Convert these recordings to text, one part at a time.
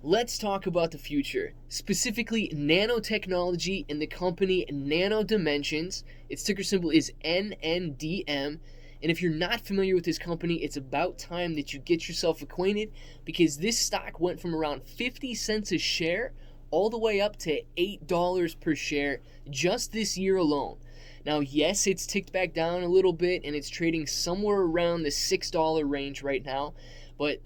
Let's talk about the future, specifically nanotechnology and the company Nano Dimensions. Its ticker symbol is NNDM. And if you're not familiar with this company, it's about time that you get yourself acquainted because this stock went from around 50 cents a share all the way up to $8 per share just this year alone. Now, yes, it's ticked back down a little bit and it's trading somewhere around the $6 range right now, but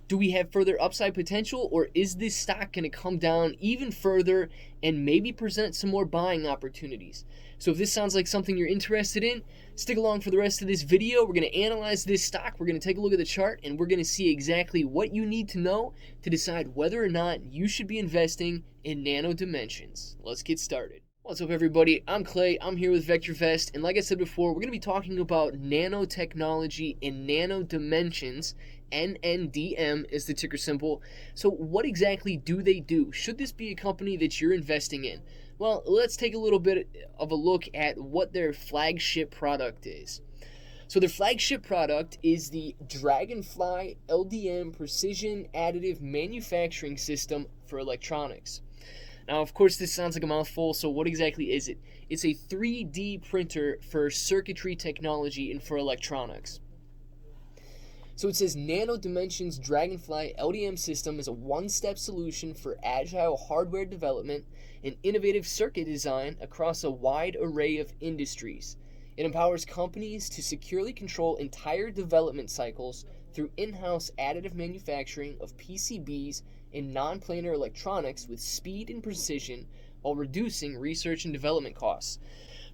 do we have further upside potential, or is this stock going to come down even further and maybe present some more buying opportunities? So if this sounds like something you're interested in, stick along for the rest of this video. We're going to analyze this stock, we're going to take a look at the chart, and we're going to see exactly what you need to know to decide whether or not you should be investing in Nano Dimensions. Let's get started. What's up, everybody? I'm Clay. I'm here with VectorVest, and like I said before, we're going to be talking about nanotechnology and Nano Dimensions. NNDM is the ticker symbol. So what exactly do they do? Should this be a company that you're investing in? Well, let's take a little bit of a look at what their flagship product is. So their flagship product is the Dragonfly LDM Precision Additive Manufacturing System for electronics. Now, of course, this sounds like a mouthful, so what exactly is it? It's a 3D printer for circuitry technology and for electronics. So it says Nano Dimensions Dragonfly LDM system is a one-step solution for agile hardware development and innovative circuit design across a wide array of industries. It empowers companies to securely control entire development cycles through in-house additive manufacturing of PCBs and non-planar electronics with speed and precision while reducing research and development costs.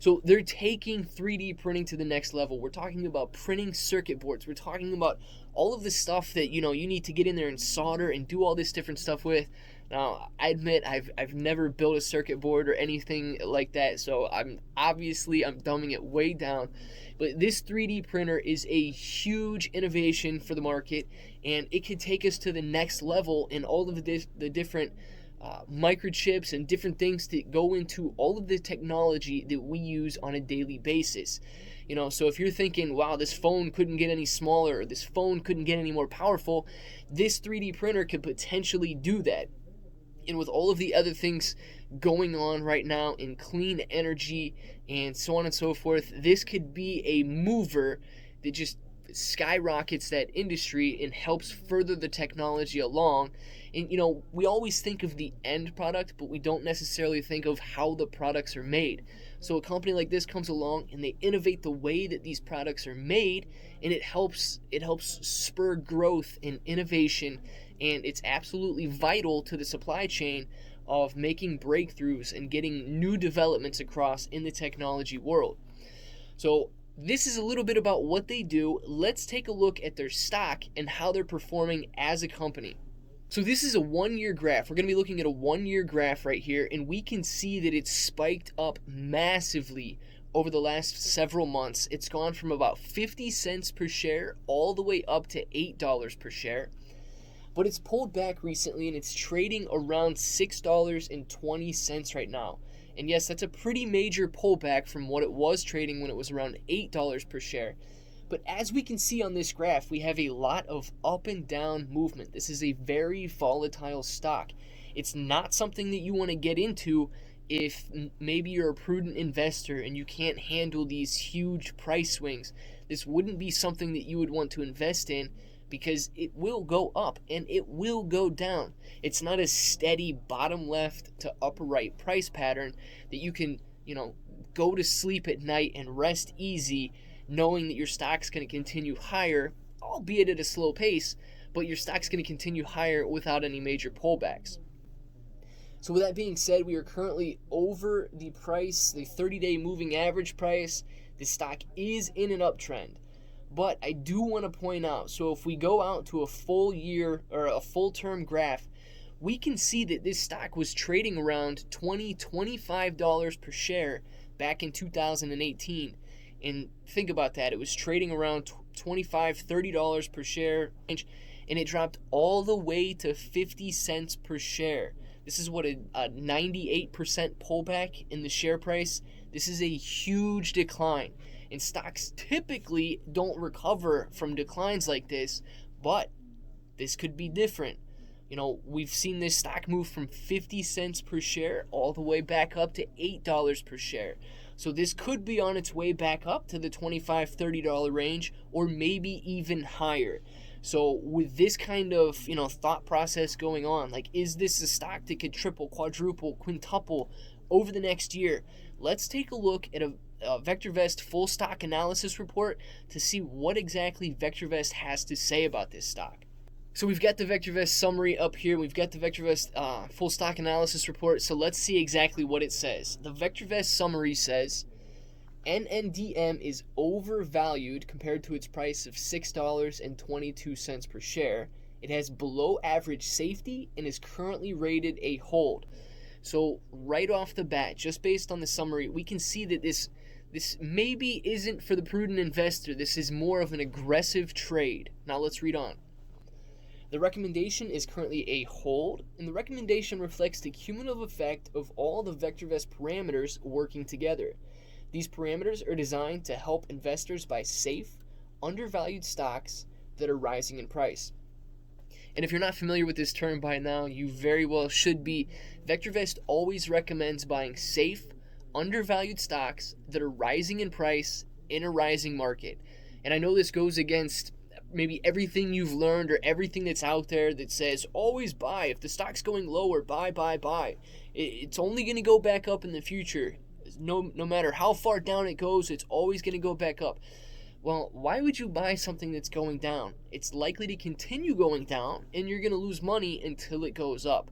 So they're taking 3D printing to the next level. We're talking about printing circuit boards. We're talking about all of the stuff that you need to get in there and solder and do all this different stuff with. Now, I admit I've never built a circuit board or anything like that, so I'm dumbing it way down. But this 3D printer is a huge innovation for the market, and it could take us to the next level in all of the different microchips and different things that go into all of the technology that we use on a daily basis. So if you're thinking, wow, this phone couldn't get any smaller, or this phone couldn't get any more powerful, this 3D printer could potentially do that. And with all of the other things going on right now in clean energy and so on and so forth, this could be a mover that just skyrockets that industry and helps further the technology along. And we always think of the end product, but we don't necessarily think of how the products are made. So a company like this comes along and they innovate the way that these products are made, and it helps spur growth and innovation, and it's absolutely vital to the supply chain of making breakthroughs and getting new developments across in the technology world. So this is a little bit about what they do. Let's take a look at their stock and how they're performing as a company. So this is a one-year graph. We're going to be looking at a one-year graph right here, and we can see that it's spiked up massively over the last several months. It's gone from about 50 cents per share all the way up to $8 per share. But it's pulled back recently, and it's trading around $6.20 right now. And yes, that's a pretty major pullback from what it was trading when it was around $8 per share. But as we can see on this graph, we have a lot of up and down movement. This is a very volatile stock. It's not something that you want to get into if maybe you're a prudent investor and you can't handle these huge price swings. This wouldn't be something that you would want to invest in because it will go up and it will go down. It's not a steady bottom left to upper right price pattern that you can, go to sleep at night and rest easy knowing that your stock's going to continue higher, albeit at a slow pace, but your stock's going to continue higher without any major pullbacks. So with that being said, we are currently over the price, the 30-day moving average price. The stock is in an uptrend. But I do want to point out, so if we go out to a full year or a full term graph, we can see that this stock was trading around $25 per share back in 2018. And think about that. It was trading around $25, $30 per share, and it dropped all the way to 50 cents per share. This is what a 98% pullback in the share price. This is a huge decline. And stocks typically don't recover from declines like this, but this could be different. We've seen this stock move from 50 cents per share all the way back up to $8 per share. So this could be on its way back up to the $25, $30 range, or maybe even higher. So with this kind of, thought process going on, like, is this a stock that could triple, quadruple, quintuple over the next year? Let's take a look at a VectorVest full stock analysis report to see what exactly VectorVest has to say about this stock. So we've got the VectorVest summary up here. We've got the VectorVest full stock analysis report. So let's see exactly what it says. The VectorVest summary says NNDM is overvalued compared to its price of $6.22 per share. It has below average safety and is currently rated a hold. So right off the bat, just based on the summary, we can see that this maybe isn't for the prudent investor. This is more of an aggressive trade. Now let's read on. The recommendation is currently a hold, and the recommendation reflects the cumulative effect of all the VectorVest parameters working together. These parameters are designed to help investors buy safe, undervalued stocks that are rising in price. And if you're not familiar with this term by now, you very well should be. VectorVest always recommends buying safe, undervalued stocks that are rising in price in a rising market. And I know this goes against maybe everything you've learned or everything that's out there that says always buy. If the stock's going lower, buy. It's only going to go back up in the future. No matter how far down it goes, it's always going to go back up. Well, why would you buy something that's going down? It's likely to continue going down, and you're going to lose money until it goes up.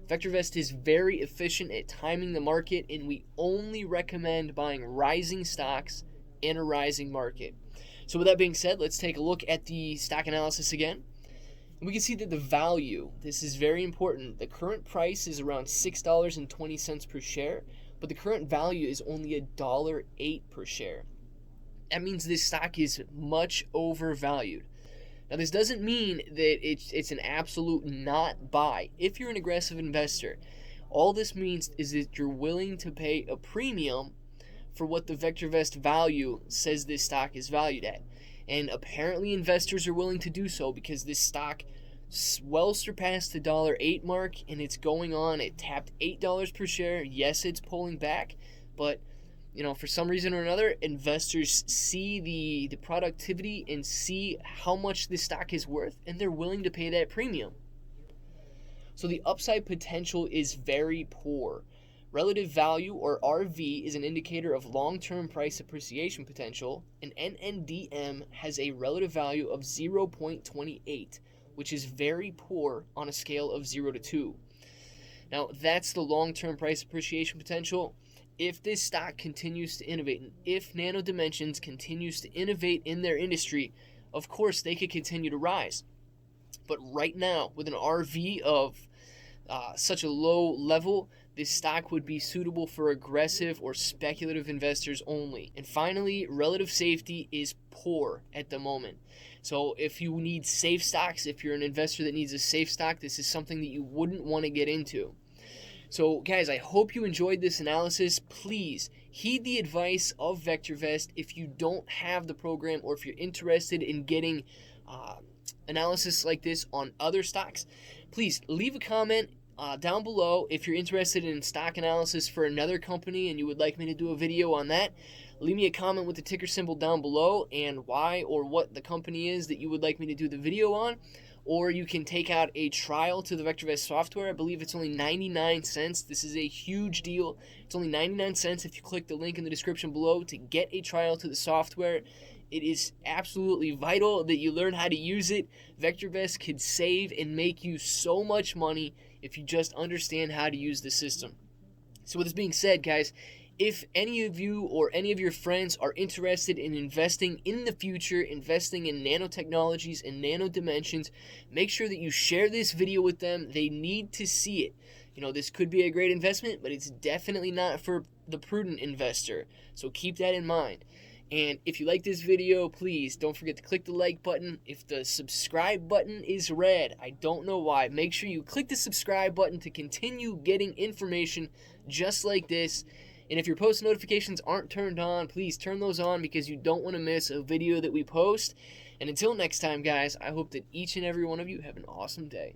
VectorVest is very efficient at timing the market, and we only recommend buying rising stocks in a rising market. So with that being said, let's take a look at the stock analysis again. And we can see that the value, this is very important. The current price is around $6.20 per share, but the current value is only $1.08 per share. That means this stock is much overvalued. Now, this doesn't mean that it's an absolute not buy. If you're an aggressive investor, all this means is that you're willing to pay a premium for what the VectorVest value says this stock is valued at. And apparently investors are willing to do so because this stock well surpassed the $1.08 mark, and it's going on. It tapped $8 per share. Yes, it's pulling back, but for some reason or another, investors see the productivity and see how much this stock is worth, and they're willing to pay that premium. So the upside potential is very poor. Relative value, or RV, is an indicator of long-term price appreciation potential, and NNDM has a relative value of 0.28, which is very poor on a scale of 0 to 2. Now, that's the long-term price appreciation potential. If this stock continues to innovate, and if Nano Dimensions continues to innovate in their industry, of course they could continue to rise. But right now, with an RV of such a low level, this stock would be suitable for aggressive or speculative investors only. And finally, relative safety is poor at the moment. So if you need safe stocks, if you're an investor that needs a safe stock, this is something that you wouldn't want to get into. So guys, I hope you enjoyed this analysis. Please heed the advice of VectorVest. If you don't have the program, or if you're interested in getting analysis like this on other stocks, please leave a comment down below. If you're interested in stock analysis for another company and you would like me to do a video on that, leave me a comment with the ticker symbol down below and why or what the company is that you would like me to do the video on. Or you can take out a trial to the VectorVest software. I believe it's only 99 cents. This is a huge deal. It's only 99 cents if you click the link in the description below to get a trial to the software. It is absolutely vital that you learn how to use it. VectorVest could save and make you so much money if you just understand how to use the system. So with this being said, guys, if any of you or any of your friends are interested in investing in the future, investing in nanotechnologies and nano dimensions, make sure that you share this video with them. They need to see it. This could be a great investment, but it's definitely not for the prudent investor. So keep that in mind. And if you like this video, please don't forget to click the like button. If the subscribe button is red, I don't know why. Make sure you click the subscribe button to continue getting information just like this. And if your post notifications aren't turned on, please turn those on because you don't want to miss a video that we post. And until next time, guys, I hope that each and every one of you have an awesome day.